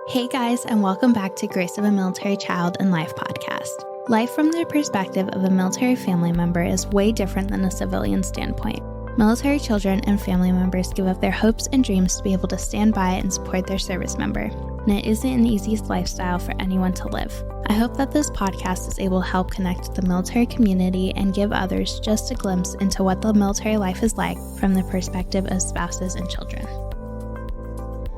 Hey guys, and welcome back to Grace of a Military Child and Life podcast. Life from the perspective of a military family member is way different than a civilian standpoint. Military children and family members give up their hopes and dreams to be able to stand by and support their service member, and it isn't an easy lifestyle for anyone to live. I hope that this podcast is able to help connect the military community and give others just a glimpse into what the military life is like from the perspective of spouses and children.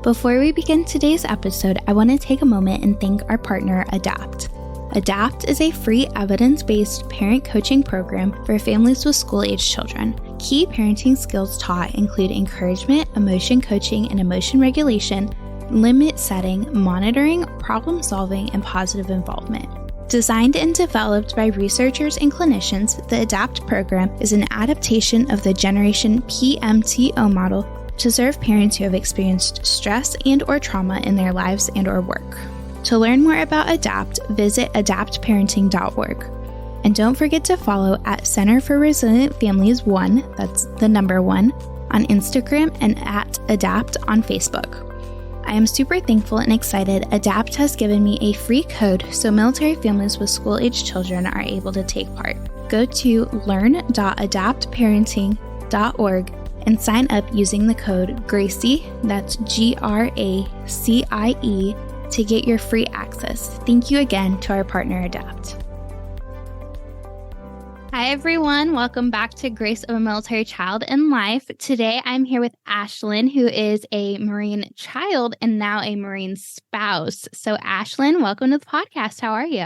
Before we begin today's episode, I want to take a moment and thank our partner, Adopt. Adopt is a free evidence-based parent coaching program for families with school-aged children. Key parenting skills taught include encouragement, emotion coaching, and emotion regulation, limit setting, monitoring, problem solving, and positive involvement. Designed and developed by researchers and clinicians, the Adopt program is an adaptation of the Generation PMTO model to serve parents who have experienced stress and or trauma in their lives and or work. To learn more about Adopt, visit adoptparenting.org. And don't forget to follow at Center for Resilient Families 1, that's the number 1, on Instagram and at Adopt on Facebook. I am super thankful and excited Adopt has given me a free code so military families with school-aged children are able to take part. Go to learn.adoptparenting.org and sign up using the code Gracie, that's Gracie, to get your free access. Thank you again to our partner Adopt. Hi everyone, welcome back to Grace of a Military Child and Life. Today I'm here with Ashlyn, who is a Marine child and now a Marine spouse. So Ashlyn, welcome to the podcast. How are you?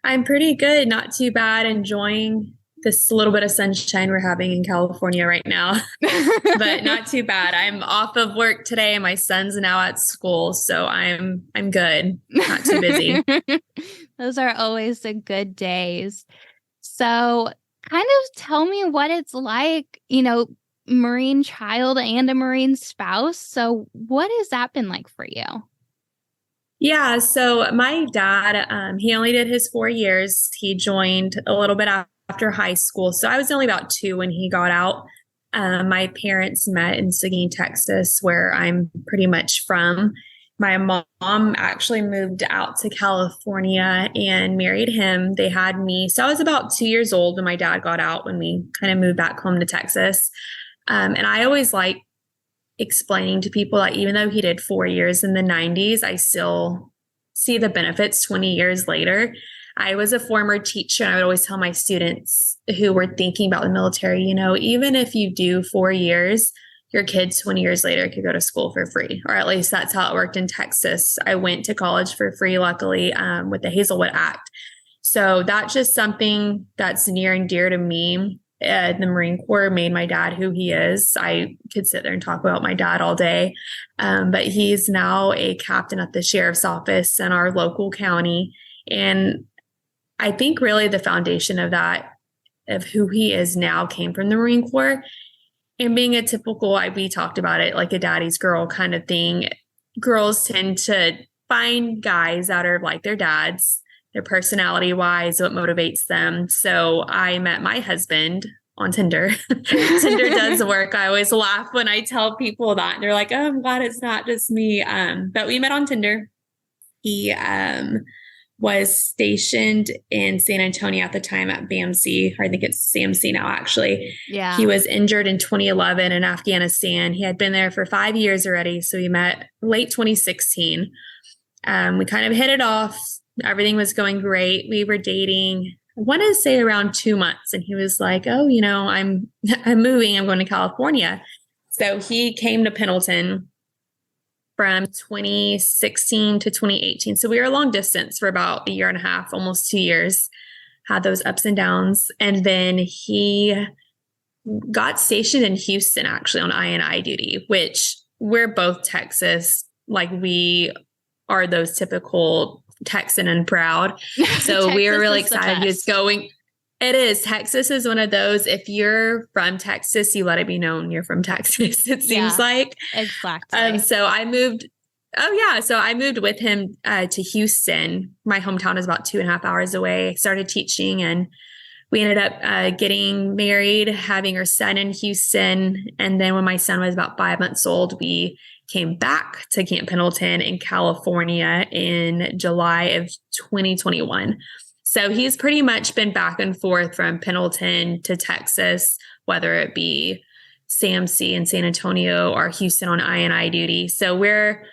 I'm pretty good, not too bad, enjoying this little bit of sunshine we're having in California right now, but not too bad. I'm off of work today and my son's now at school, so I'm good, not too busy. Those are always the good days. So kind of tell me what it's like, Marine child and a Marine spouse. So what has that been like for you? Yeah, so my dad, he only did his 4 years. He joined a little bit after high school. So I was only about 2 when he got out. My parents met in Seguin, Texas, where I'm pretty much from. My mom actually moved out to California and married him. They had me. So I was about 2 years old when my dad got out, when we kind of moved back home to Texas. And I always like explaining to people that even though he did 4 years in the 90s, I still see the benefits 20 years later. I was a former teacher, and I would always tell my students who were thinking about the military, even if you do 4 years, your kids 20 years later could go to school for free, or at least that's how it worked in Texas. I went to college for free, luckily, with the Hazelwood Act. So that's just something that's near and dear to me. The Marine Corps made my dad who he is. I could sit there and talk about my dad all day, but he's now a captain at the sheriff's office in our local county. And I think really the foundation of that, of who he is now, came from the Marine Corps. And being a typical, we talked about it, like a daddy's girl kind of thing. Girls tend to find guys that are like their dads, their personality wise, what motivates them. So I met my husband on Tinder. Tinder does work. I always laugh when I tell people that, and they're like, oh, I'm glad it's not just me. But we met on Tinder. He was stationed in San Antonio at the time at BAMC. I think it's CMC now, actually. Yeah. He was injured in 2011 in Afghanistan. He had been there for 5 years already. So we met late 2016. We kind of hit it off. Everything was going great. We were dating, I want to say around 2 months. And he was like, oh, I'm moving. I'm going to California. So he came to Pendleton from 2016 to 2018. So we were long distance for about a year and a half, almost 2 years, had those ups and downs. And then he got stationed in Houston, actually, on INI duty, which we're both Texas. Like, we are those typical Texan and proud. So we were really excited he was going. It is. Texas is one of those, if you're from Texas, you let it be known you're from Texas, it seems like. Exactly. So I moved. So I moved with him to Houston. My hometown is about 2.5 hours away. I started teaching, and we ended up getting married, having our son in Houston. And then when my son was about 5 months old, we came back to Camp Pendleton in California in July of 2021. So he's pretty much been back and forth from Pendleton to Texas, whether it be SAMC in San Antonio or Houston on I&I duty. So we're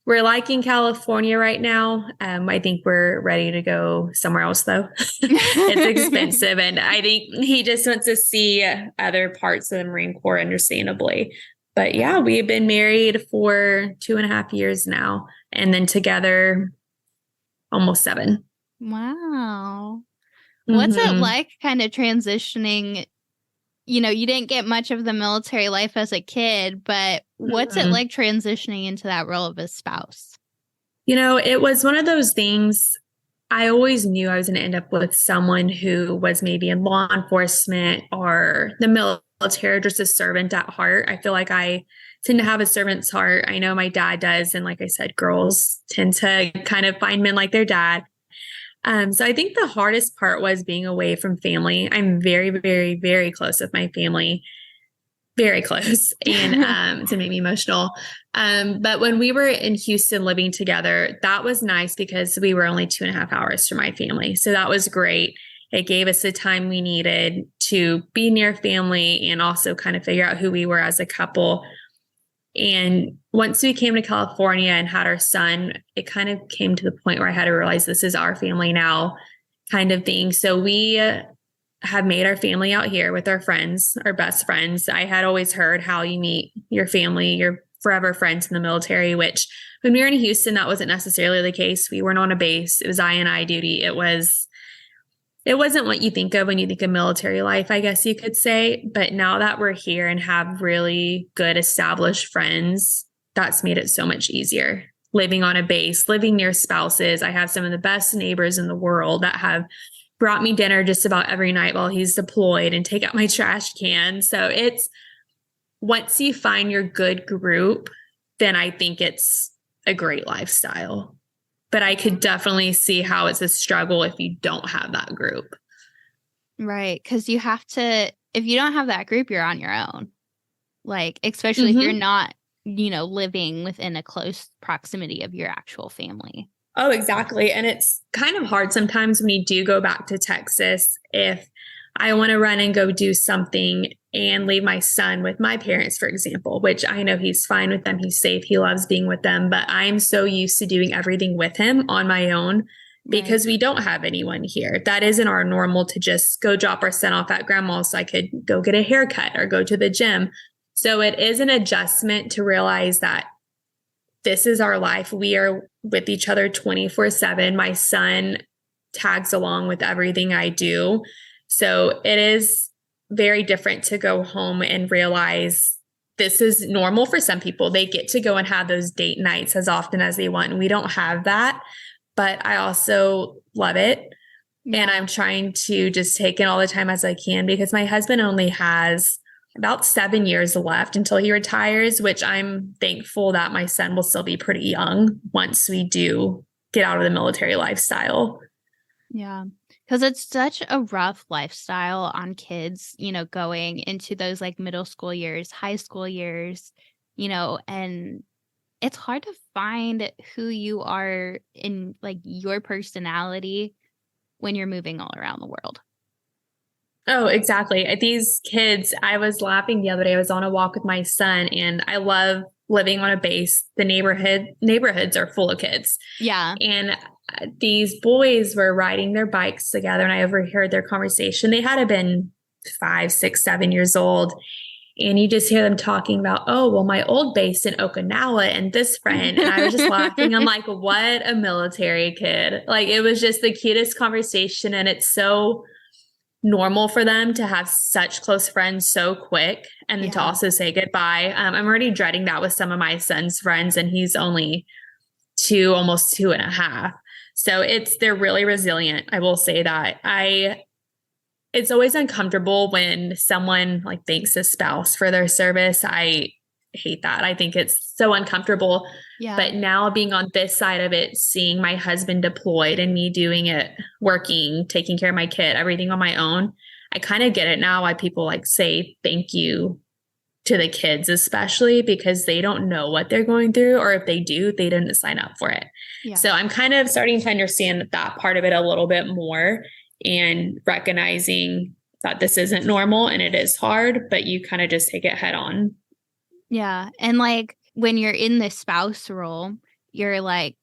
liking California right now. I think we're ready to go somewhere else, though. It's expensive. And I think he just wants to see other parts of the Marine Corps, understandably. But yeah, we've been married for 2.5 years now, and then together almost 7. Wow. What's it like kind of transitioning? You know, you didn't get much of the military life as a kid, but what's it like transitioning into that role of a spouse? You know, it was one of those things. I always knew I was going to end up with someone who was maybe in law enforcement or the military, just a servant at heart. I feel like I tend to have a servant's heart. I know my dad does. And like I said, girls tend to kind of find men like their dad. So I think the hardest part was being away from family. I'm very, very, very close with my family, very close, and to make me emotional. But when we were in Houston living together, that was nice because we were only 2.5 hours from my family. So that was great. It gave us the time we needed to be near family and also kind of figure out who we were as a couple. And once we came to California and had our son, it kind of came to the point where I had to realize this is our family now kind of thing. So we have made our family out here with our friends, our best friends. I had always heard how you meet your family, your forever friends in the military, which when we were in Houston, that wasn't necessarily the case. We weren't on a base. It was I&I duty. It wasn't what you think of when you think of military life, I guess you could say. But now that we're here and have really good established friends, that's made it so much easier. Living on a base, living near spouses. I have some of the best neighbors in the world that have brought me dinner just about every night while he's deployed and take out my trash can. So it's, once you find your good group, then I think it's a great lifestyle. But I could definitely see how it's a struggle if you don't have that group. Right. Because you have to, if you don't have that group, you're on your own. Like, especially if you're not, you know, living within a close proximity of your actual family. Oh, exactly. And it's kind of hard sometimes when you do go back to Texas, if I want to run and go do something and leave my son with my parents, for example, which I know he's fine with them. He's safe. He loves being with them. But I'm so used to doing everything with him on my own because we don't have anyone here. That isn't our normal to just go drop our son off at grandma's so I could go get a haircut or go to the gym. So it is an adjustment to realize that this is our life. We are with each other 24/7. My son tags along with everything I do. So it is very different to go home and realize this is normal for some people. They get to go and have those date nights as often as they want. And we don't have that, but I also love it. Yeah. And I'm trying to just take in all the time as I can because my husband only has about 7 years left until he retires, which I'm thankful that my son will still be pretty young once we do get out of the military lifestyle. Yeah. Because it's such a rough lifestyle on kids, you know, going into those like middle school years, high school years, you know, and it's hard to find who you are in like your personality when you're moving all around the world. Oh, exactly. These kids, I was laughing the other day. I was on a walk with my son and I love living on a base. The neighborhoods are full of kids. Yeah. And these boys were riding their bikes together and I overheard their conversation. They had to have been 5, 6, 7 years old. And you just hear them talking about, oh, well, my old base in Okinawa and this friend. And I was just laughing. I'm like, what a military kid. Like, it was just the cutest conversation. And it's so normal for them to have such close friends so quick and then to also say goodbye. I'm already dreading that with some of my son's friends, and he's only 2, almost 2.5. So they're really resilient. I will say that. It's always uncomfortable when someone like thanks a spouse for their service. I hate that. I think it's so uncomfortable. Yeah. But now being on this side of it, seeing my husband deployed and me doing it, working, taking care of my kid, everything on my own, I kind of get it now why people like say thank you to the kids, especially because they don't know what they're going through, or if they do, they didn't sign up for it. Yeah. So I'm kind of starting to understand that part of it a little bit more and recognizing that this isn't normal and it is hard, but you kind of just take it head on. Yeah. And like when you're in the spouse role, you're like,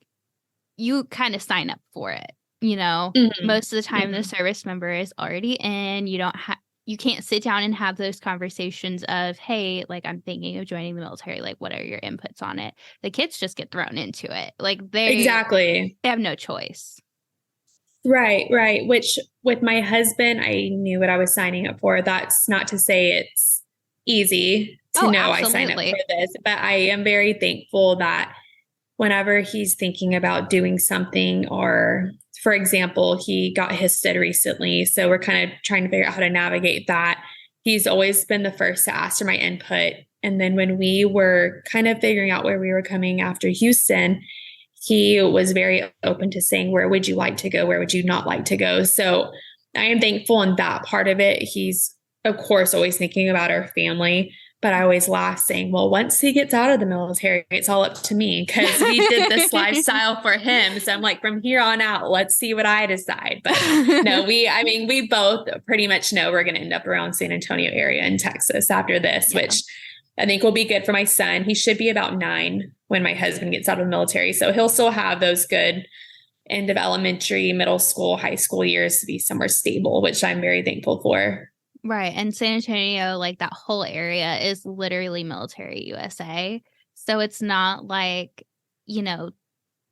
you kind of sign up for it. You know, most of the time the service member is already in. You can't sit down and have those conversations of, hey, like, I'm thinking of joining the military. Like, what are your inputs on it? The kids just get thrown into it. Like, they have no choice. Right. Which with my husband, I knew what I was signing up for. That's not to say it's easy to know I signed up for this, but I am very thankful that whenever he's thinking about doing something, or for example, he got HISted recently, so we're kind of trying to figure out how to navigate that. He's always been the first to ask for my input. And then when we were kind of figuring out where we were coming after Houston, he was very open to saying, where would you like to go? Where would you not like to go? So I am thankful in that part of it. He's, of course, always thinking about our family. But I always laugh saying, well, once he gets out of the military, it's all up to me, because we did this lifestyle for him. So I'm like, from here on out, let's see what I decide. But no, we both pretty much know we're going to end up around San Antonio area in Texas after this, which I think will be good for my son. He should be about 9 when my husband gets out of the military. So he'll still have those good end of elementary, middle school, high school years to be somewhere stable, which I'm very thankful for. Right. And San Antonio, like that whole area is literally military USA. So it's not like,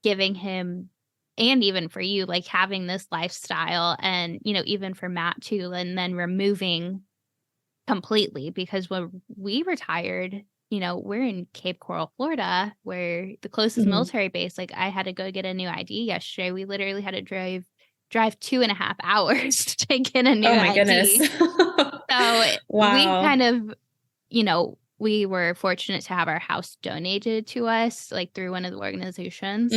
giving him, and even for you, like having this lifestyle, and, even for Matt too, and then removing completely, because when we retired, we're in Cape Coral, Florida, where the closest military base, like I had to go get a new ID yesterday. We literally had to drive 2.5 hours to get a new ID. Oh my goodness. So wow. We kind of, we were fortunate to have our house donated to us, like through one of the organizations.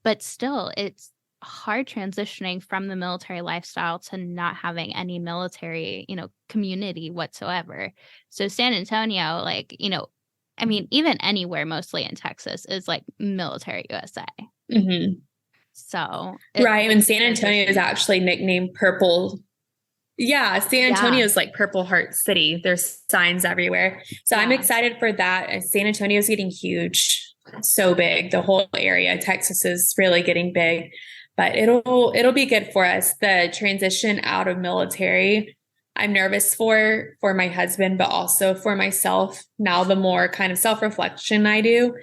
But still, it's hard transitioning from the military lifestyle to not having any military, community whatsoever. So San Antonio, like, even anywhere, mostly in Texas, is like military USA. So right. And San Antonio is actually nicknamed Purple. Yeah. San Antonio is like Purple Heart City. There's signs everywhere. So I'm excited for that. San Antonio is getting huge, so big. The whole area, Texas is really getting big, but it'll be good for us. The transition out of military, I'm nervous for my husband, but also for myself. Now, the more kind of self-reflection I do,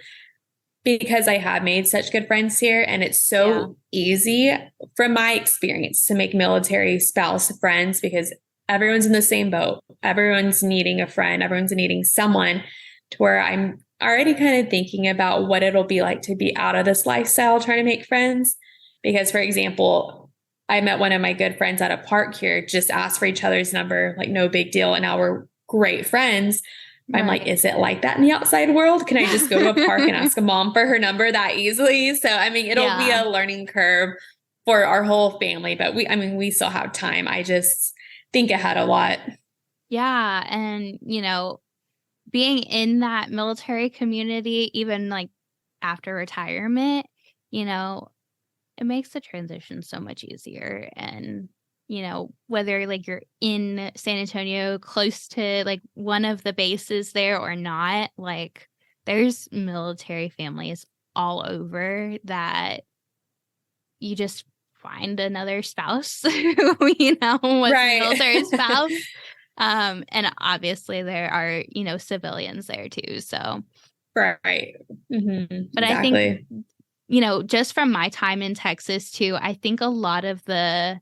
because I have made such good friends here, and it's so easy from my experience to make military spouse friends, because everyone's in the same boat. Everyone's needing a friend. Everyone's needing someone, to where I'm already kind of thinking about what it'll be like to be out of this lifestyle, trying to make friends. Because, for example, I met one of my good friends at a park here, just asked for each other's number, like no big deal. And now we're great friends. I'm like, is it like that in the outside world? Can I just go to a park and ask a mom for her number that easily? So, it'll be a learning curve for our whole family, but we still have time. I just think ahead a lot. Yeah. And, being in that military community, even like after retirement, it makes the transition so much easier. And whether like you're in San Antonio, close to like one of the bases there or not, like there's military families all over that you just find another spouse who, was a military spouse. And obviously there are, civilians there too. So. Right. But I think, just from my time in Texas too, I think a lot of the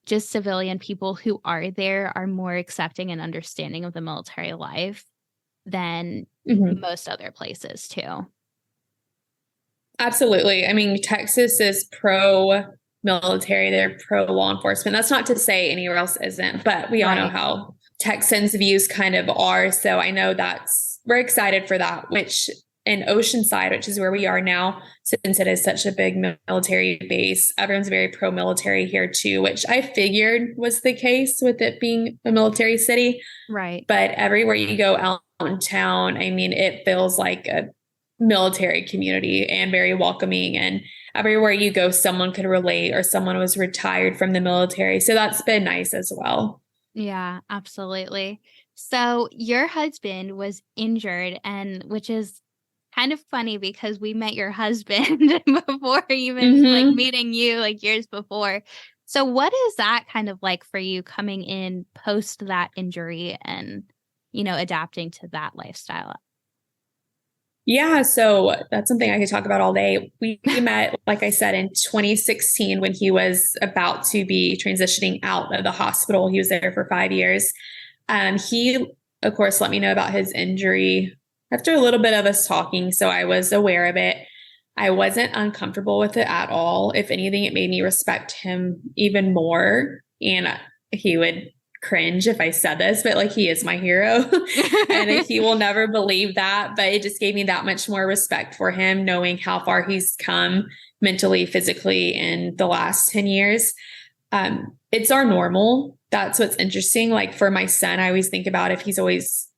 just civilian people who are there are more accepting and understanding of the military life than most other places too. Absolutely. Texas is pro-military. They're pro-law enforcement. That's not to say anywhere else isn't, but we all know how Texans' views kind of are. So I know we're excited for that, which in Oceanside, which is where we are now, since it is such a big military base, everyone's very pro-military here too, which I figured was the case with it being a military city. Right. But everywhere you go out in town, I mean, it feels like a military community and very welcoming. And everywhere you go, someone could relate or someone was retired from the military. So that's been nice as well. Yeah, absolutely. So your husband was injured, and which is kind of funny because we met your husband before even like meeting you like years before. So what is that kind of like for you coming in post that injury and, adapting to that lifestyle? Yeah, so that's something I could talk about all day. We met, like I said, in 2016 when he was about to be transitioning out of the hospital. He was there for 5 years. He, of course, let me know about his injury after a little bit of us talking, so I was aware of it. I wasn't uncomfortable with it at all. If anything, it made me respect him even more. And he would cringe if I said this, but like he is my hero and he will never believe that. But it just gave me that much more respect for him, knowing how far he's come mentally, physically in the last 10 years. It's our normal. That's what's interesting. Like for my son, I always think about if he's always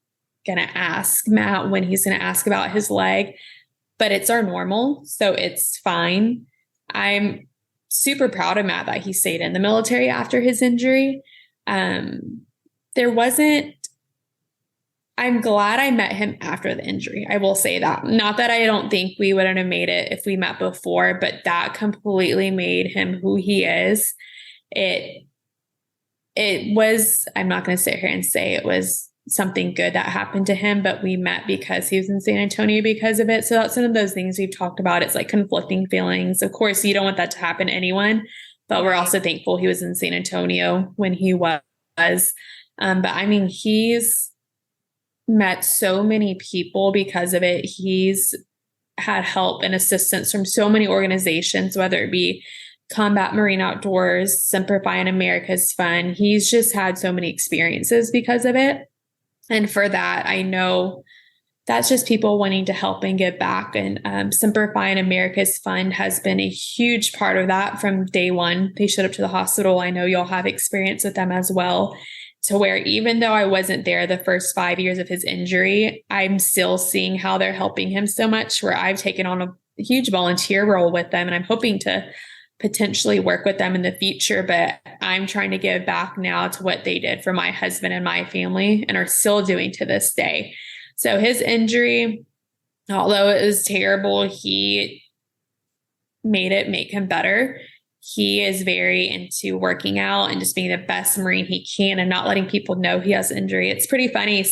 going to ask Matt when he's going to ask about his leg, but it's our normal. So it's fine. I'm super proud of Matt that he stayed in the military after his injury. I'm glad I met him after the injury. I will say that. Not that I don't think we wouldn't have made it if we met before, but that completely made him who he is. It was, I'm not going to sit here and say it was something good that happened to him, but we met because he was in San Antonio because of it. So that's one of those things we've talked about. It's like conflicting feelings. Of course, you don't want that to happen to anyone, but we're also thankful he was in San Antonio when he was. But I mean, he's met so many people because of it. He's had help and assistance from so many organizations, whether it be Combat Marine Outdoors, Simplifying America's Fund. He's just had so many experiences because of it. And for that, I know that's just people wanting to help and give back. And Simplifying America's Fund has been a huge part of that from day one. They showed up to the hospital. I know y'all have experience with them as well, to where even though I wasn't there the first 5 years of his injury, I'm still seeing how they're helping him so much, where I've taken on a huge volunteer role with them. And I'm hoping to potentially work with them in the future, but I'm trying to give back now to what they did for my husband and my family and are still doing to this day. So his injury, although it was terrible, he made it make him better. He is very into working out and just being the best Marine he can and not letting people know he has injury. It's pretty funny.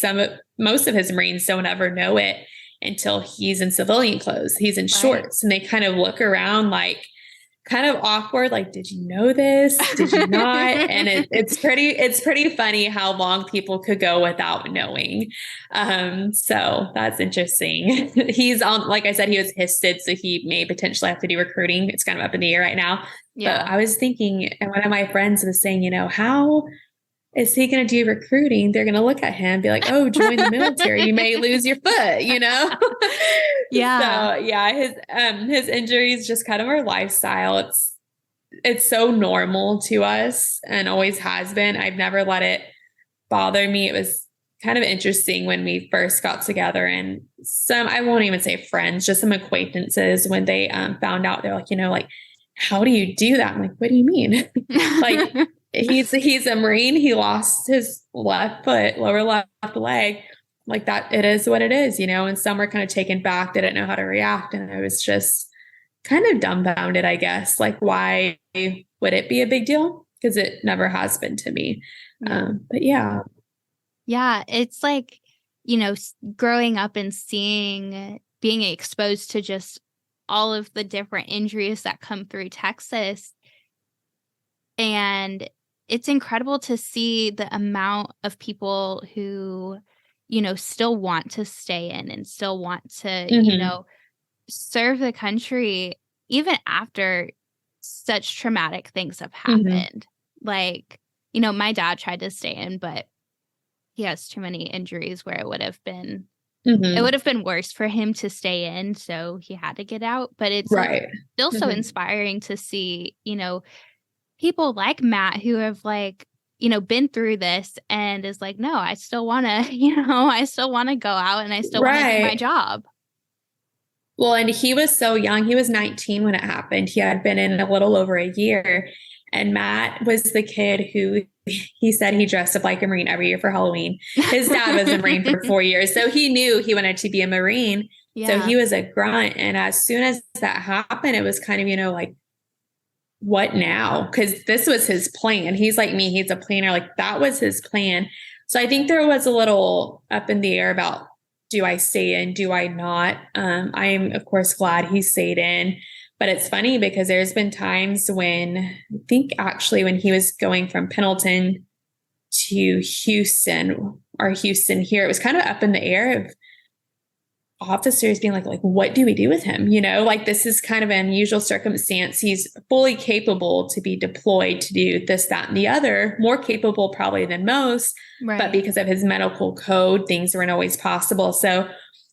Most of his Marines don't ever know it until he's in civilian clothes. He's in shorts and they kind of look around like kind of awkward. Like, did you know this? Did you not? And it's pretty funny how long people could go without knowing. So that's interesting. He's on, like I said, he was HISted, so he may potentially have to do recruiting. It's kind of up in the air right now. Yeah. But I was thinking, and one of my friends was saying, how is he going to do recruiting? They're going to look at him and be like, oh, join the military. You may lose your foot, Yeah. So yeah, his injury is just kind of our lifestyle. It's so normal to us and always has been. I've never let it bother me. It was kind of interesting when we first got together, and I won't even say friends, just some acquaintances, when they found out, they're like, like, how do you do that? I'm like, what do you mean? Like, he's a Marine. He lost his left foot, lower left leg. Like that, it is what it is, and some were kind of taken back. They didn't know how to react. And I was just kind of dumbfounded, I guess. Like, why would it be a big deal? Because it never has been to me. But yeah. Yeah. It's like, growing up and being exposed to just all of the different injuries that come through Texas. And it's incredible to see the amount of people who, still want to stay in and still want to, serve the country, even after such traumatic things have happened. Like, my dad tried to stay in, but he has too many injuries where it would have been it would have been worse for him to stay in, so he had to get out. But it's Right. like still so inspiring to see, people like Matt who have like, been through this and is like, no, I still want to, I still want to go out and I still want to do my job. Well, and he was so young. He was 19 when it happened. He had been in a little over a year. And Matt was the kid who he said he dressed up like a Marine every year for Halloween. His dad was a Marine for 4 years. So he knew he wanted to be a Marine. Yeah. So he was a grunt. And as soon as that happened, it was kind of, like, what now? Because this was his plan. He's like me. He's a planner. Like, that was his plan. So I think there was a little up in the air about, do I stay in? Do I not? I am, of course, glad he stayed in. But it's funny because there's been times when, I think actually when he was going from Pendleton to Houston or Houston here, it was kind of up in the air of officers being like, what do we do with him? Like, this is kind of an unusual circumstance. He's fully capable to be deployed to do this, that, and the other, more capable probably than most, but because of his medical code, things weren't always possible. So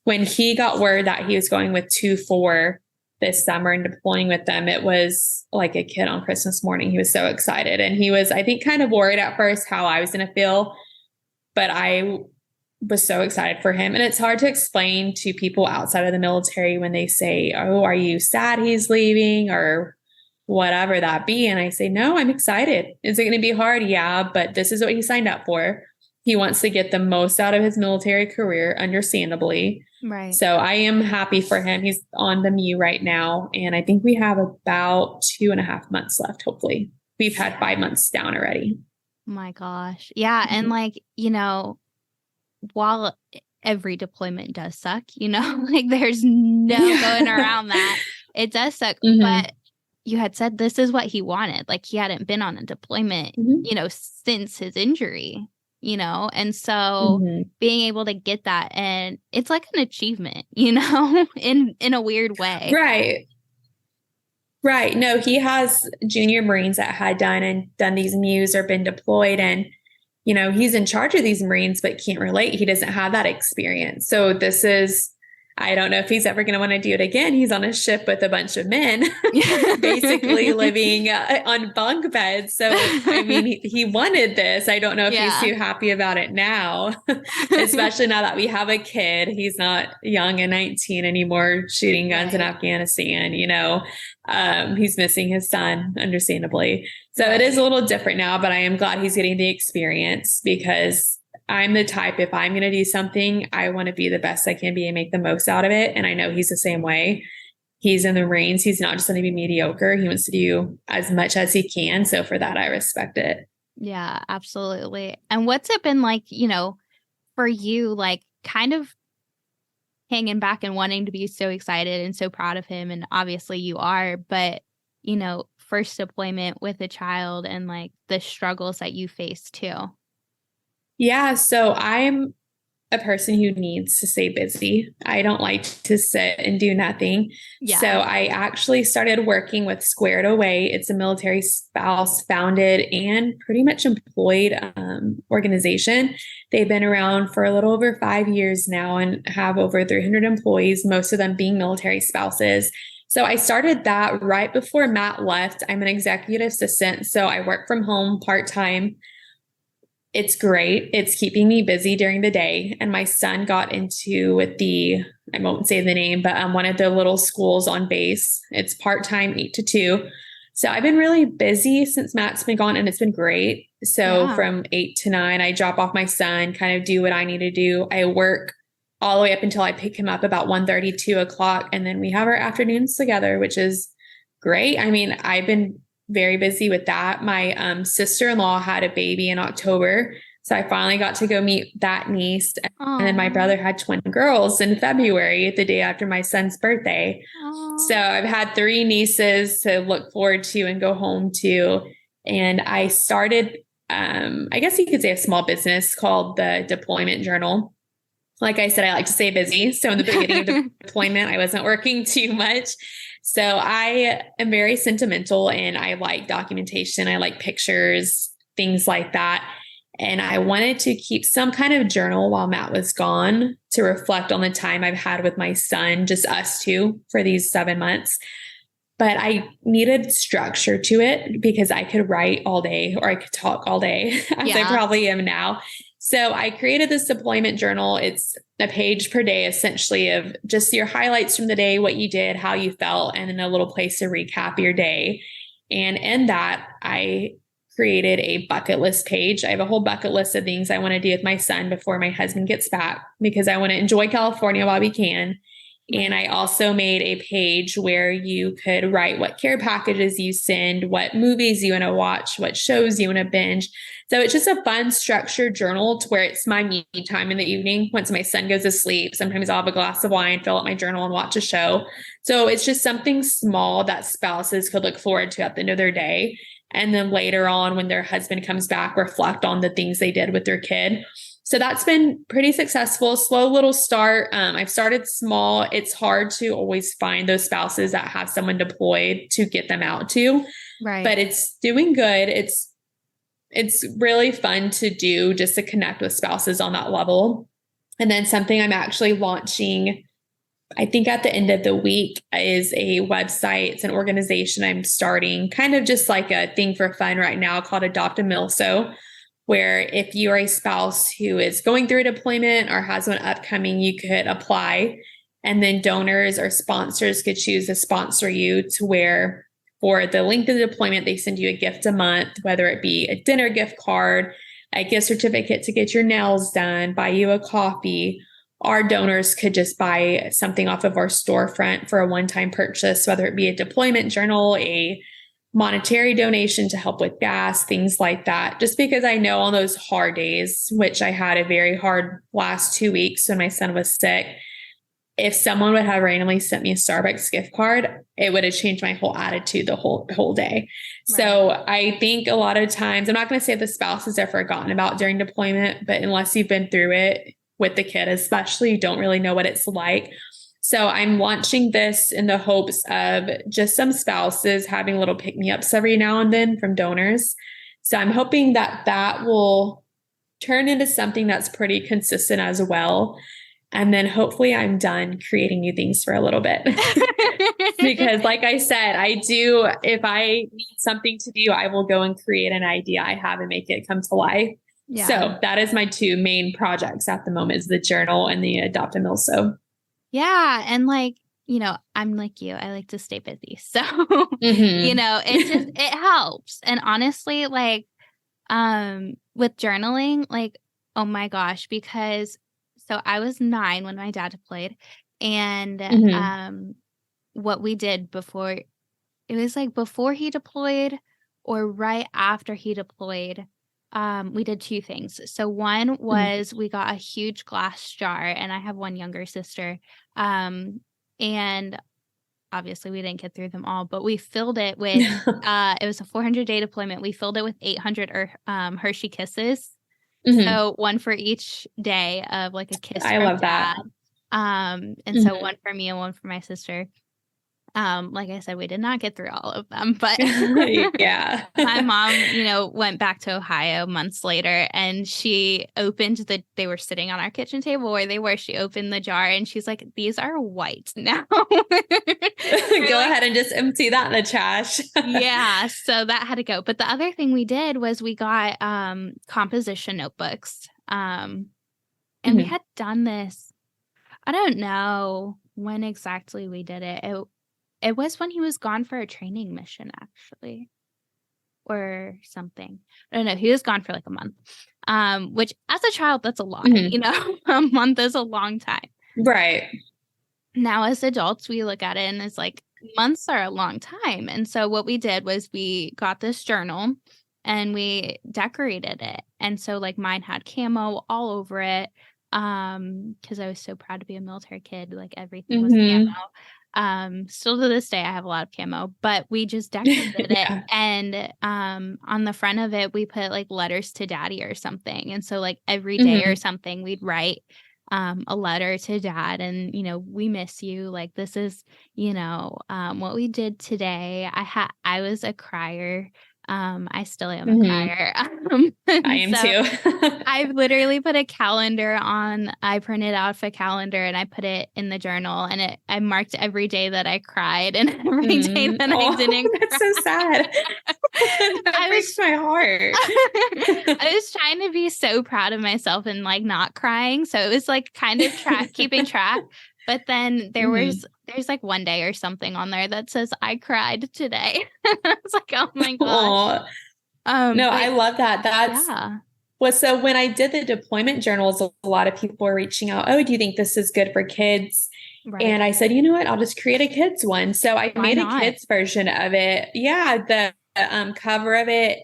when he got word that he was going with 2-4 this summer and deploying with them, it was like a kid on Christmas morning. He was so excited. And he was, I think, kind of worried at first how I was going to feel, but I was so excited for him. And it's hard to explain to people outside of the military when they say, oh, are you sad he's leaving or whatever that be? And I say, no, I'm excited. Is it going to be hard? Yeah, but this is what he signed up for. He wants to get the most out of his military career, understandably. Right. So I am happy for him. He's on the MEU right now. And I think we have about 2.5 months left, hopefully. We've had 5 months down already. My gosh. Yeah. And like, while every deployment does suck, like there's no going around that. It does suck. But you had said this is what he wanted. Like, he hadn't been on a deployment, since his injury, and so being able to get that, and it's like an achievement, in a weird way. Right. No, he has junior Marines that had done these MEUs or been deployed, and he's in charge of these Marines, but can't relate. He doesn't have that experience. So this is, I don't know if he's ever going to want to do it again. He's on a ship with a bunch of men, basically living on bunk beds. So, I mean, he wanted this. I don't know if he's too happy about it now, especially now that we have a kid. He's not young and 19 anymore, shooting guns in Afghanistan, he's missing his son, understandably. So it is a little different now, but I am glad he's getting the experience, because I'm the type, if I'm going to do something, I want to be the best I can be and make the most out of it. And I know he's the same way. He's in the Marines. He's not just going to be mediocre. He wants to do as much as he can. So for that, I respect it. Yeah, absolutely. And what's it been like, for you, like kind of hanging back and wanting to be so excited and so proud of him? And obviously you are, but, first deployment with a child and like the struggles that you face too. Yeah. So I'm a person who needs to stay busy. I don't like to sit and do nothing. Yeah. So I actually started working with Squared Away. It's a military spouse founded and pretty much employed organization. They've been around for a little over 5 years now and have over 300 employees, most of them being military spouses. So I started that right before Matt left. I'm an executive assistant, so I work from home part-time. It's great. It's keeping me busy during the day. And my son got into with I won't say the name, but one of the little schools on base. It's part-time, 8 to 2. So I've been really busy since Matt's been gone, and it's been great. So from 8 to 9, I drop off my son, kind of do what I need to do. I work all the way up until I pick him up about 1:30, 2 o'clock. And then we have our afternoons together, which is great. I mean, I've been very busy with that. My sister-in-law had a baby in October. So I finally got to go meet that niece. Aww. And then my brother had twin girls in February, the day after my son's birthday. Aww. So I've had 3 nieces to look forward to and go home to. And I started, I guess you could say, a small business called the Deployment Journal. Like I said, I like to stay busy. So in the beginning of the deployment, I wasn't working too much. So I am very sentimental and I like documentation. I like pictures, things like that. And I wanted to keep some kind of journal while Matt was gone to reflect on the time I've had with my son, just us two for these 7 months. But I needed structure to it because I could write all day or I could talk all day, as I probably am now. So I created this deployment journal. It's a page per day, essentially, of just your highlights from the day, what you did, how you felt, and then a little place to recap your day. And in that, I created a bucket list page. I have a whole bucket list of things I want to do with my son before my husband gets back because I want to enjoy California while we can. And I also made a page where you could write what care packages you send, what movies you want to watch, what shows you want to binge. So it's just a fun, structured journal to where it's my me time in the evening. Once my son goes to sleep, sometimes I'll have a glass of wine, fill out my journal, and watch a show. So it's just something small that spouses could look forward to at the end of their day. And then later on, when their husband comes back, reflect on the things they did with their kid. So that's been pretty successful. Slow little start. I've started small. It's hard to always find those spouses that have someone deployed to get them out to, right? But it's doing good. It's really fun to do just to connect with spouses on that level. And then something I'm actually launching, I think at the end of the week, is a website. It's an organization I'm starting, kind of just like a thing for fun right now called Adopt-a-Milso, where if you are a spouse who is going through a deployment or has one upcoming, you could apply. And then donors or sponsors could choose to sponsor you to where for the length of the deployment, they send you a gift a month, whether it be a dinner gift card, a gift certificate to get your nails done, buy you a coffee. Our donors could just buy something off of our storefront for a one-time purchase, whether it be a deployment journal, a monetary donation to help with gas, things like that. Just because I know on those hard days, which I had a very hard last 2 weeks when my son was sick, if someone would have randomly sent me a Starbucks gift card, it would have changed my whole attitude the whole day. Right. So I think a lot of times, I'm not going to say the spouses are forgotten about during deployment, but unless you've been through it with the kid, especially, you don't really know what it's like. So I'm launching this in the hopes of just some spouses having little pick-me-ups every now and then from donors. So I'm hoping that that will turn into something that's pretty consistent as well. And then hopefully I'm done creating new things for a little bit. Because like I said, if I need something to do, I will go and create an idea I have and make it come to life. Yeah. So that is my two main projects at the moment, is the journal and the Adopt-a-Milso. Yeah. And I'm like you, I like to stay busy. So, it helps. And honestly, with journaling, oh my gosh, because so I was 9 when my dad deployed, and what we did before, it was before he deployed or right after he deployed, we did 2 things. So one was we got a huge glass jar, and I have one younger sister, and obviously we didn't get through them all, but we filled it with, it was a 400-day deployment. We filled it with 800 Hershey Kisses. So one for each day of a kiss. I love Dad. That. And so one for me and one for my sister. Like I said, we did not get through all of them, but yeah, my mom, went back to Ohio months later, and she opened they were sitting on our kitchen table where they were. She opened the jar and she's like, "These are white now." Go ahead and just empty that in the trash. Yeah. So that had to go. But the other thing we did was we got, composition notebooks. And we had done this. I don't know when exactly we did it. It was when he was gone for a training mission, actually, or something. I don't know. He was gone for a month, which as a child, that's a lot. A month is a long time. Right. Now, as adults, we look at it and it's months are a long time. And so what we did was we got this journal and we decorated it. And so mine had camo all over it, because I was so proud to be a military kid. Everything was camo. Still to this day, I have a lot of camo, but we just decorated it. And, on the front of it, we put letters to Daddy or something. And so every day or something, we'd write, a letter to Dad, and, we miss you. This is, what we did today. I was a crier. I still am a crier. I am too. I've literally put a calendar on. I printed out a calendar and I put it in the journal, and I marked every day that I cried and every day that I didn't cry. That's so sad. That breaks my heart. I was trying to be so proud of myself and like not crying. So it was like kind of keeping track. But then there's like one day or something on there that says I cried today. It's like, oh my gosh. No, I love that. So when I did the deployment journals, a lot of people were reaching out. Oh, do you think this is good for kids? Right. And I said, you know what? I'll just create a kids one. So I made a kids version of it. Yeah. The cover of it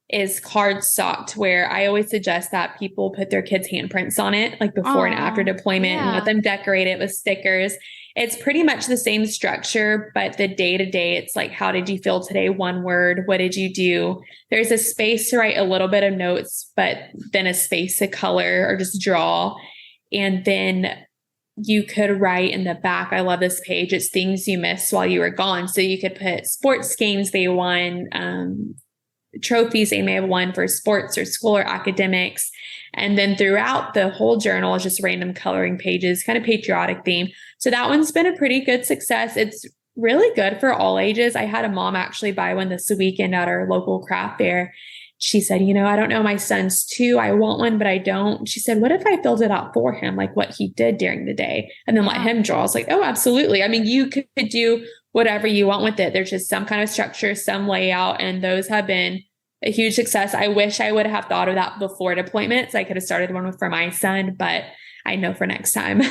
is cardstock, where I always suggest that people put their kids' handprints on it, like before and after deployment, and let them decorate it with stickers. It's pretty much the same structure, but the day to day, it's like, how did you feel today? One word. What did you do? There's a space to write a little bit of notes, but then a space to color or just draw. And then you could write in the back, I love this page, it's things you missed while you were gone. So you could put sports games they won, trophies they may have won for sports or school or academics. And then throughout the whole journal is just random coloring pages, kind of patriotic theme. So that one's been a pretty good success. It's really good for all ages. I had a mom actually buy one this weekend at our local craft fair. She said, I don't know, my son's 2. I want one, but I don't. She said, what if I filled it out for him, like what he did during the day, and then let him draw? I was like, oh, absolutely. I mean, you could do whatever you want with it. There's just some kind of structure, some layout, and those have been a huge success. I wish I would have thought of that before deployment, so I could have started one for my son, but I know for next time.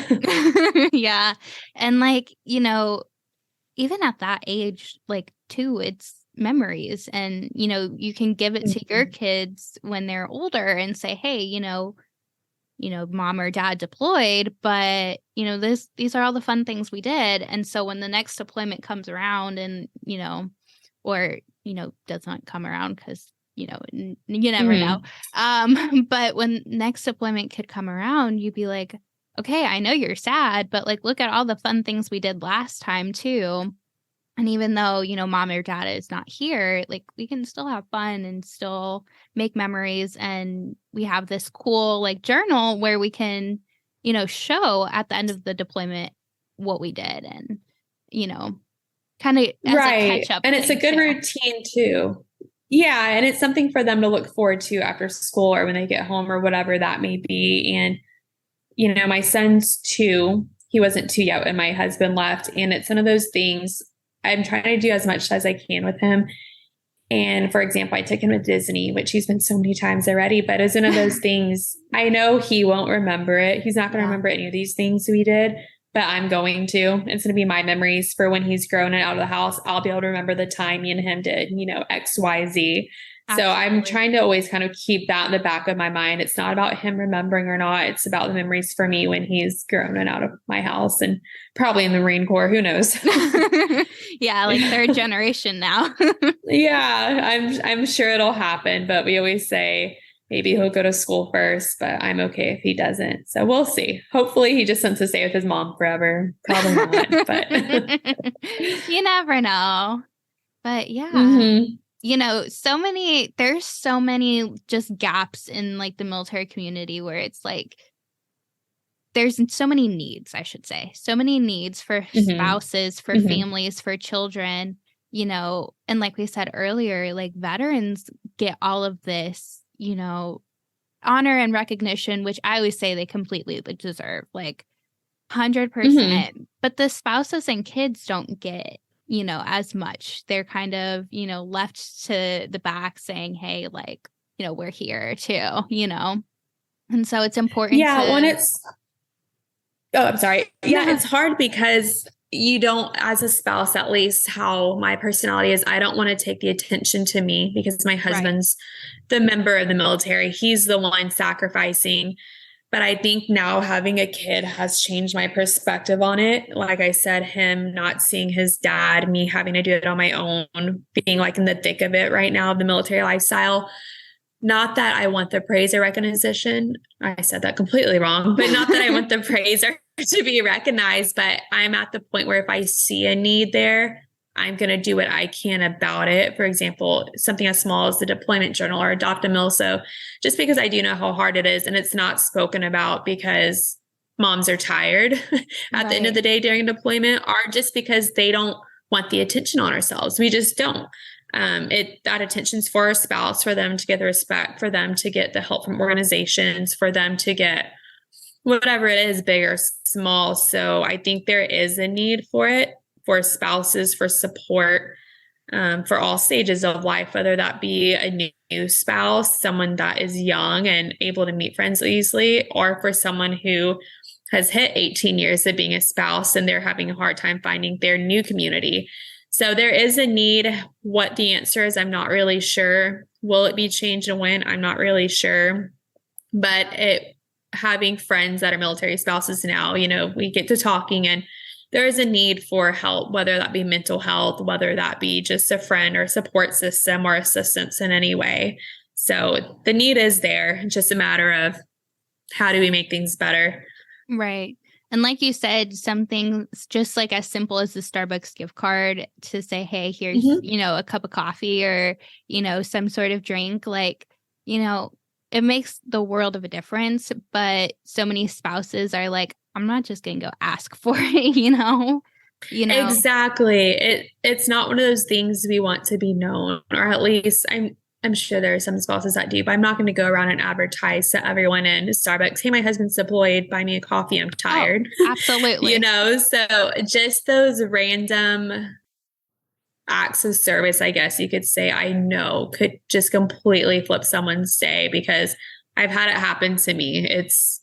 Yeah. And like, even at that age, like 2, it's memories, and, you can give it to your kids when they're older and say, hey, mom or dad deployed, but, these are all the fun things we did. And so when the next deployment comes around and, or, does not come around, because you never know. But when next deployment could come around, you'd be like, okay, I know you're sad, but like, look at all the fun things we did last time too. And even though, mom or dad is not here, like we can still have fun and still make memories. And we have this cool like journal where we can, show at the end of the deployment what we did, and, kind of as a catch up. And it's a good routine too. Yeah. And it's something for them to look forward to after school or when they get home or whatever that may be. And, my son's 2, he wasn't 2 yet when my husband left. And it's one of those things I'm trying to do as much as I can with him. And for example, I took him to Disney, which he's been so many times already, but it's one of those things, I know he won't remember it. He's not going to remember any of these things we did, but I'm going to. It's going to be my memories for when he's grown and out of the house. I'll be able to remember the time me and him did, X, Y, Z. Absolutely. So I'm trying to always kind of keep that in the back of my mind. It's not about him remembering or not. It's about the memories for me when he's grown and out of my house, and probably in the Marine Corps. Who knows? Yeah, like 3rd generation now. Yeah, I'm sure it'll happen. But we always say maybe he'll go to school first, but I'm okay if he doesn't. So we'll see. Hopefully he just wants to stay with his mom forever. Probably not, but you never know. But yeah. There's so many just gaps in like the military community where it's like, there's so many needs, I should say, so many needs for spouses, for families, for children, and like we said earlier, like veterans get all of this, honor and recognition, which I always say they completely deserve, like 100%. But the spouses and kids don't get, as much. They're kind of, left to the back saying, hey, like, we're here too, And so it's important. Yeah. I'm sorry. Yeah. It's hard because you don't, as a spouse, at least how my personality is, I don't want to take the attention to me because my husband's the member of the military. He's the one sacrificing. But I think now having a kid has changed my perspective on it. Like I said, him not seeing his dad, me having to do it on my own, being like in the thick of it right now, the military lifestyle. Not that I want the praise or recognition. I said that completely wrong, but not that I want the praise or to be recognized, but I'm at the point where if I see a need there, I'm going to do what I can about it. For example, something as small as the deployment journal or Adopt-a-Milso, just because I do know how hard it is and it's not spoken about because moms are tired at the end of the day during deployment, or just because they don't want the attention on ourselves. We just don't. That attention's for our spouse, for them to get the respect, for them to get the help from organizations, for them to get whatever it is, big or small. So I think there is a need for it, for spouses, for support, for all stages of life, whether that be a new spouse, someone that is young and able to meet friends easily, or for someone who has hit 18 years of being a spouse and they're having a hard time finding their new community. So there is a need. What the answer is, I'm not really sure. Will it be changed and when? I'm not really sure. But having friends that are military spouses now, we get to talking and there is a need for help, whether that be mental health, whether that be just a friend or support system or assistance in any way. So the need is there. It's just a matter of how do we make things better? Right. And like you said, something just like as simple as the Starbucks gift card to say, hey, here's, a cup of coffee or, some sort of drink, like, it makes the world of a difference. But so many spouses are like, I'm not just going to go ask for it, Exactly. It's not one of those things we want to be known, or at least I'm sure there are some spouses that do, but I'm not going to go around and advertise to everyone in Starbucks, hey, my husband's deployed, buy me a coffee, I'm tired. Oh, absolutely. So just those random acts of service, I guess you could say, I know could just completely flip someone's day, because I've had it happen to me. It's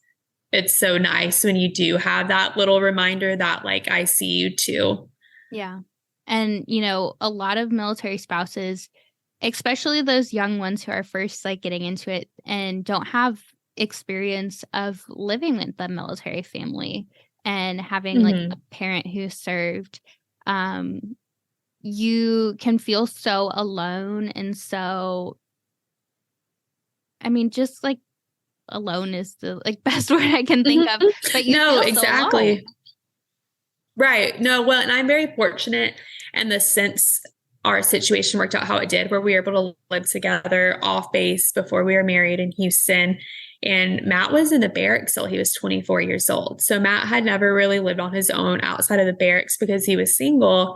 so nice when you do have that little reminder that like, I see you too. Yeah. And, a lot of military spouses, especially those young ones who are first like getting into it and don't have experience of living with the military family and having like a parent who served, you can feel so alone. And so, just like alone is the like best word I can think of, but you feel exactly. so alone. Right. No, well, and I'm very fortunate in the sense our situation worked out how it did, where we were able to live together off base before we were married in Houston. And Matt was in the barracks till he was 24 years old. So Matt had never really lived on his own outside of the barracks because he was single.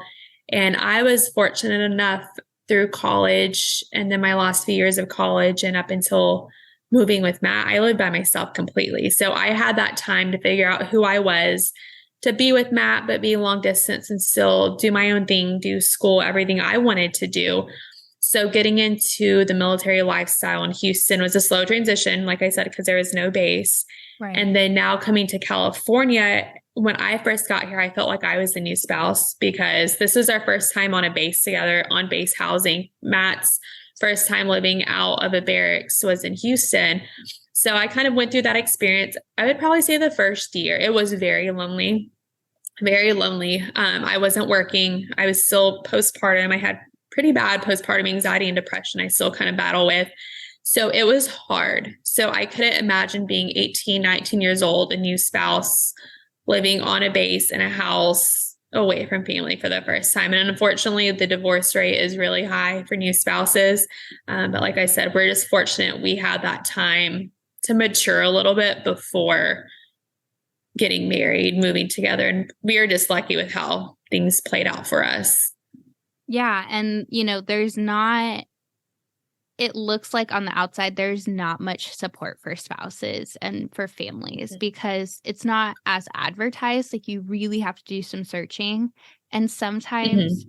And I was fortunate enough through college and then my last few years of college and up until moving with Matt, I lived by myself completely. So I had that time to figure out who I was, to be with Matt, but be long distance and still do my own thing, do school, everything I wanted to do. So getting into the military lifestyle in Houston was a slow transition, like I said, because there was no base. Right. And then now coming to California, when I first got here, I felt like I was the new spouse because this was our first time on a base together, on base housing. Matt's first time living out of a barracks was in Houston. So I kind of went through that experience. I would probably say the first year, it was very lonely, very lonely. I wasn't working. I was still postpartum. I had pretty bad postpartum anxiety and depression I still kind of battle with. So it was hard. So I couldn't imagine being 18, 19 years old, a new spouse, living on a base in a house away from family for the first time. And unfortunately, the divorce rate is really high for new spouses. But like I said, we're just fortunate we had that time to mature a little bit before getting married, moving together. And we are just lucky with how things played out for us. Yeah. And, it looks like on the outside, there's not much support for spouses and for families because it's not as advertised. Like you really have to do some searching. And sometimes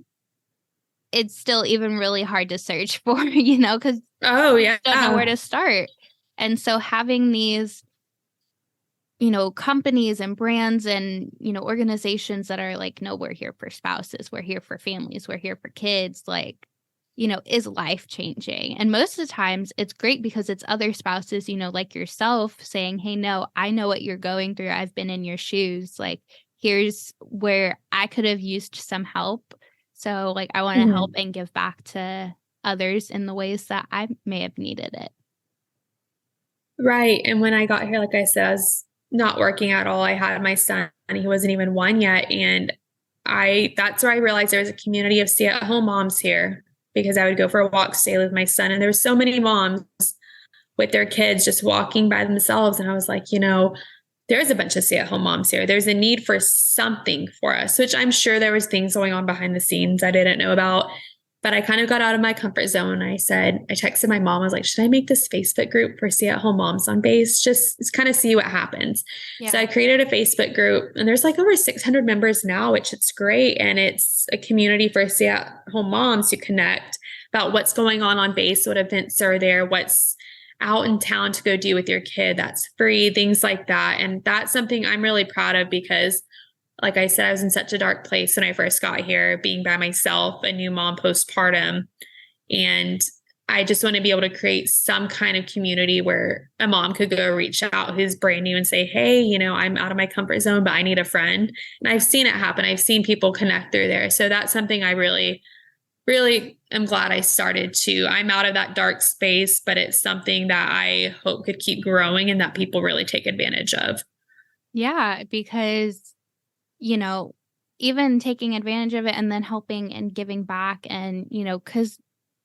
it's still even really hard to search for, because you don't know where to start. And so having these, companies and brands and, organizations that are like, no, we're here for spouses, we're here for families, we're here for kids, like, is life changing. And most of the times it's great because it's other spouses, like yourself saying, hey, no, I know what you're going through. I've been in your shoes. Like, here's where I could have used some help. So like, I want to help and give back to others in the ways that I may have needed it. Right. And when I got here, like I said, I was not working at all. I had my son and he wasn't even one yet. And that's where I realized there was a community of stay-at-home moms here, because I would go for walks daily with my son. And there were so many moms with their kids just walking by themselves. And I was like, there's a bunch of stay-at-home moms here. There's a need for something for us, which I'm sure there was things going on behind the scenes I didn't know about. But I kind of got out of my comfort zone. I texted my mom. I was like, should I make this Facebook group for stay-at-home moms on base? Just kind of see what happens. Yeah. So I created a Facebook group, and there's like over 600 members now, which it's great. And it's a community for stay-at-home moms to connect about what's going on base, what events are there, what's out in town to go do with your kid that's free, things like that. And that's something I'm really proud of, because like I said, I was in such a dark place when I first got here, being by myself, a new mom postpartum. And I just want to be able to create some kind of community where a mom could go reach out who's brand new and say, hey, I'm out of my comfort zone, but I need a friend. And I've seen it happen. I've seen people connect through there. So that's something I really, really am glad I started to. I'm out of that dark space, but it's something that I hope could keep growing and that people really take advantage of. Yeah, because even taking advantage of it and then helping and giving back and, because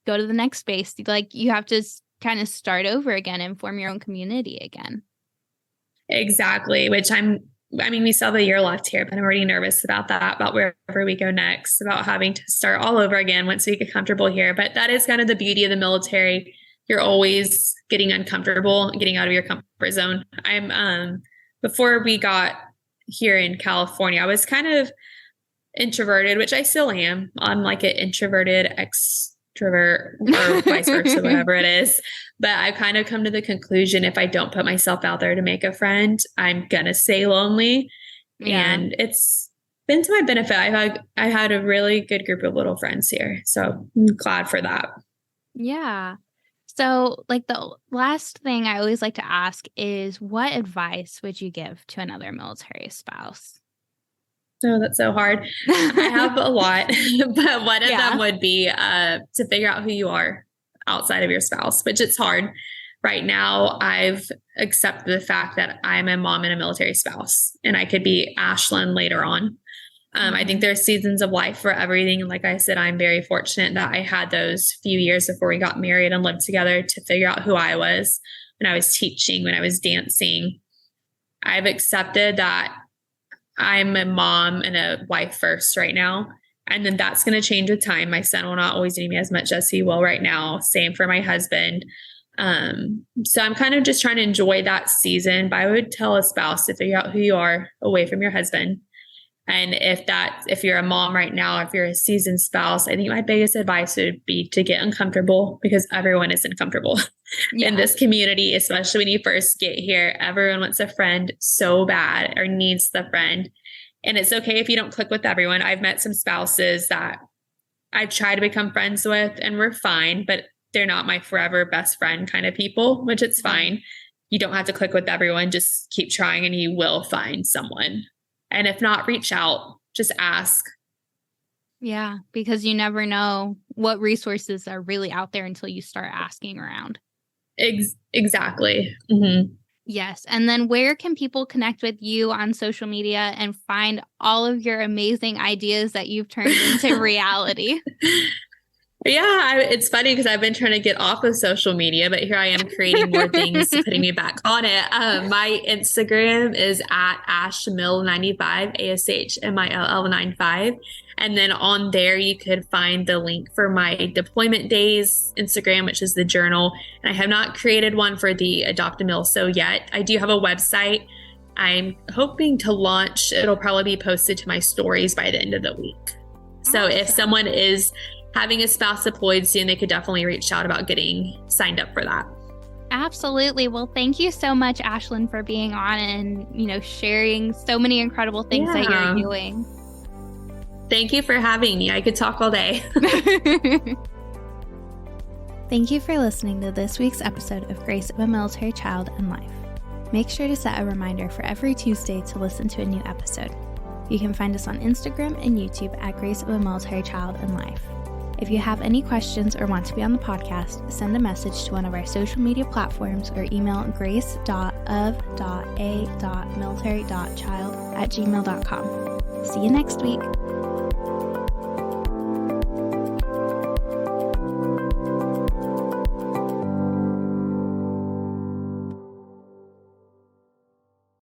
go to the next space, like you have to kind of start over again and form your own community again. Exactly. Which we still have a year left here, but I'm already nervous about that, about wherever we go next, about having to start all over again once we get comfortable here. But that is kind of the beauty of the military. You're always getting uncomfortable, getting out of your comfort zone. Before we got here in California, I was kind of introverted, which I still am. I'm like an introverted extrovert or vice versa, whatever it is. But I've kind of come to the conclusion, if I don't put myself out there to make a friend, I'm going to stay lonely. Yeah. And it's been to my benefit. I had a really good group of little friends here. So I'm glad for that. Yeah. So like the last thing I always like to ask is, what advice would you give to another military spouse? Oh, that's so hard. I have a lot, but one of them would be to figure out who you are outside of your spouse, which it's hard. Right now, I've accepted the fact that I'm a mom and a military spouse, and I could be Ashlyn later on. I think there's seasons of life for everything. And like I said, I'm very fortunate that I had those few years before we got married and lived together to figure out who I was when I was teaching, when I was dancing. I've accepted that I'm a mom and a wife first right now. And then that's going to change with time. My son will not always need me as much as he will right now. Same for my husband. So I'm kind of just trying to enjoy that season. But I would tell a spouse to figure out who you are away from your husband. And if you're a mom right now, if you're a seasoned spouse, I think my biggest advice would be to get uncomfortable, because everyone is uncomfortable in this community, especially when you first get here. Everyone wants a friend so bad, or needs the friend. And it's okay if you don't click with everyone. I've met some spouses that I've tried to become friends with and we're fine, but they're not my forever best friend kind of people, which it's fine. You don't have to click with everyone. Just keep trying and you will find someone. And if not, reach out, just ask. Yeah, because you never know what resources are really out there until you start asking around. Exactly. Mm-hmm. Yes. And then where can people connect with you on social media and find all of your amazing ideas that you've turned into reality? Yeah, it's funny because I've been trying to get off of social media, but here I am creating more things, putting me back on it. My Instagram is at ashmill95, ASHMILL95. And then on there, you could find the link for my deployment days Instagram, which is the journal. And I have not created one for the Adopt-a-Milso yet. I do have a website. I'm hoping to launch. It'll probably be posted to my stories by the end of the week. So If someone is having a spouse deployed soon, they could definitely reach out about getting signed up for that. Absolutely. Well, thank you so much, Ashlyn, for being on and, sharing so many incredible things that you're doing. Thank you for having me. I could talk all day. Thank you for listening to this week's episode of Grace of a Military Child and Life. Make sure to set a reminder for every Tuesday to listen to a new episode. You can find us on Instagram and YouTube at Grace of a Military Child and Life. If you have any questions or want to be on the podcast, send a message to one of our social media platforms or email grace.of.a.military.child@gmail.com. See you next week.